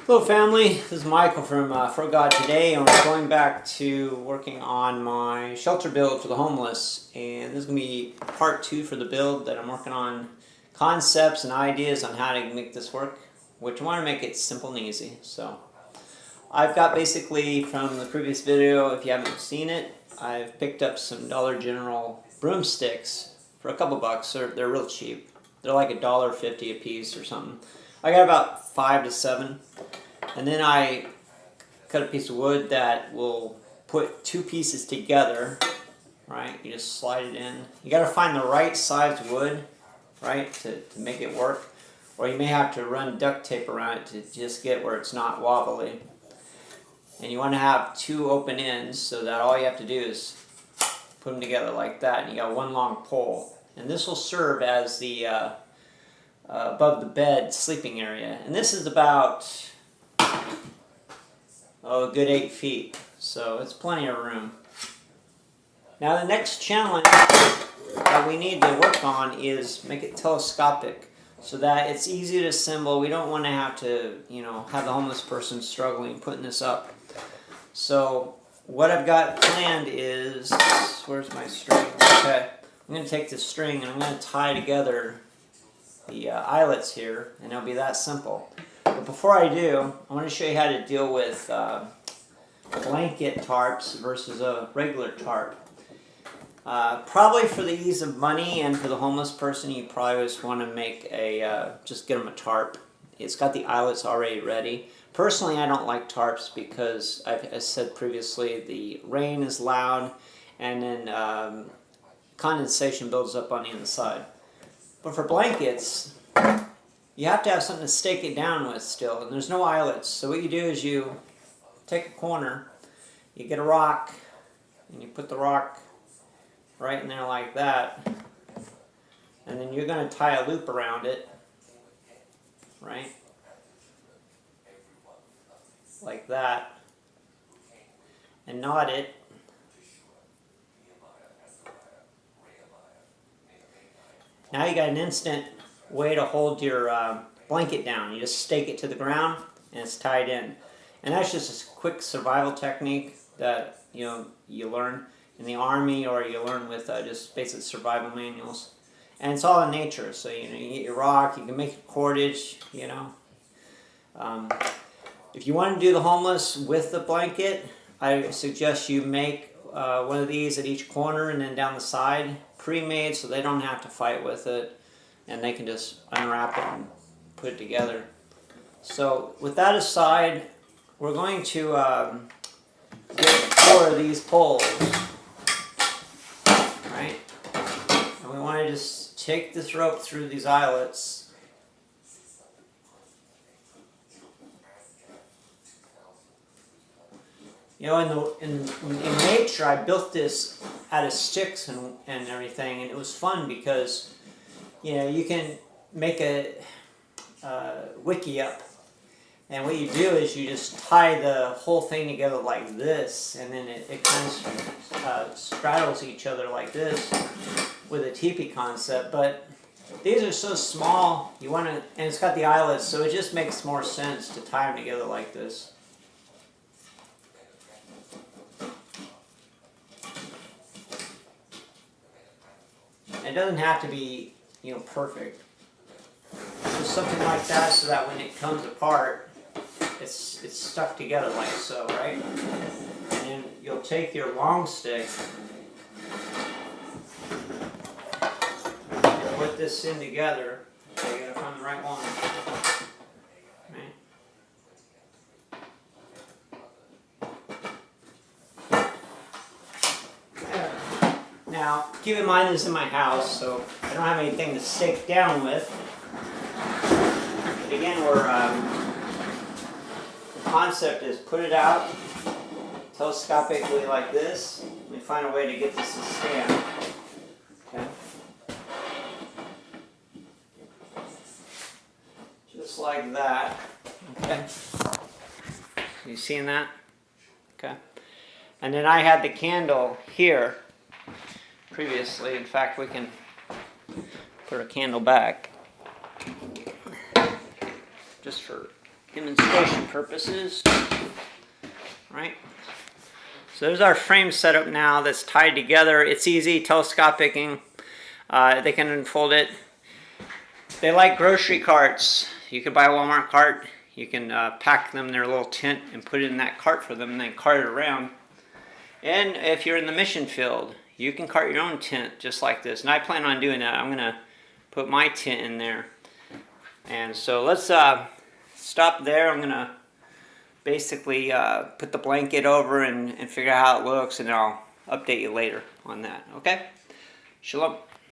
Hello family, this is Michael from For God Today, and we're going back to working on my shelter build for the homeless. And this is going to be part 2 for the build that I'm working on concepts and ideas on how to make this work, which I want to make it simple and easy. So I've got basically from the previous video, if you haven't seen it, I've picked up some Dollar General broomsticks for a couple bucks. They're real cheap. They're like $1.50 a piece or something. I got about 5 to 7. And then I cut a piece of wood that will put 2 pieces together, right? You just slide it in. You got to find the right size wood, right, to make it work. Or you may have to run duct tape around it to just get where it's not wobbly. And you want to have 2 open ends so that all you have to do is put them together like that. And you got one long pole. And this will serve as the above the bed sleeping area. And this is about a good 8 feet, so it's plenty of room. Now the next challenge that we need to work on is make it telescopic so that it's easy to assemble. We don't want to have to, have the homeless person struggling putting this up. So what I've got planned is, where's my string? Okay, I'm going to take this string and I'm going to tie together the eyelets here, and it'll be that simple. But before I do, I want to show you how to deal with blanket tarps versus a regular tarp. Probably for the ease of money and for the homeless person, you probably just want to make just get them a tarp. It's got the eyelets already ready. Personally, I don't like tarps because, as said previously, the rain is loud and then condensation builds up on the inside. But for blankets, you have to have something to stake it down with still, and there's no eyelets. So what you do is you take a corner, you get a rock, and you put the rock right in there like that, and then you're going to tie a loop around it, right, like that, and knot it. Now you got an instant way to hold your blanket down. You just stake it to the ground and it's tied in. And that's just a quick survival technique that you learn in the army, or you learn with just basic survival manuals. And it's all in nature. So you get your rock, you can make a cordage. If you want to do the homeless with the blanket, I suggest you make one of these at each corner and then down the side, pre-made, so they don't have to fight with it, and they can just unwrap it and put it together. So with that aside, we're going to get 4 of these poles, right? And we want to just take this rope through these eyelets. In nature, I built this out of sticks and everything, and it was fun because, you can make a wiki up, and what you do is you just tie the whole thing together like this, and then it kind of straddles each other like this with a teepee concept. But these are so small, and it's got the eyelets, so it just makes more sense to tie them together like this. It doesn't have to be, perfect. Just something like that, so that when it comes apart, it's stuck together like so, right? And then you'll take your long stick and put this in together. So you gotta find the right one. Now, keep in mind this is in my house, so I don't have anything to stake down with. But again, the concept is put it out telescopically like this. Let me find a way to get this to stand. Okay. Just like that. Okay. You seeing that? Okay. And then I had the candle here previously. In fact, we can put a candle back just for demonstration purposes. Right? So there's our frame setup now that's tied together. It's easy, telescopicing. They can unfold it. They like grocery carts. You can buy a Walmart cart. You can pack them in their little tent and put it in that cart for them and then cart it around. And if you're in the mission field, you can cart your own tent just like this. And I plan on doing that. I'm going to put my tent in there. And so let's stop there. I'm going to basically put the blanket over and figure out how it looks, and I'll update you later on that. Okay? Shalom.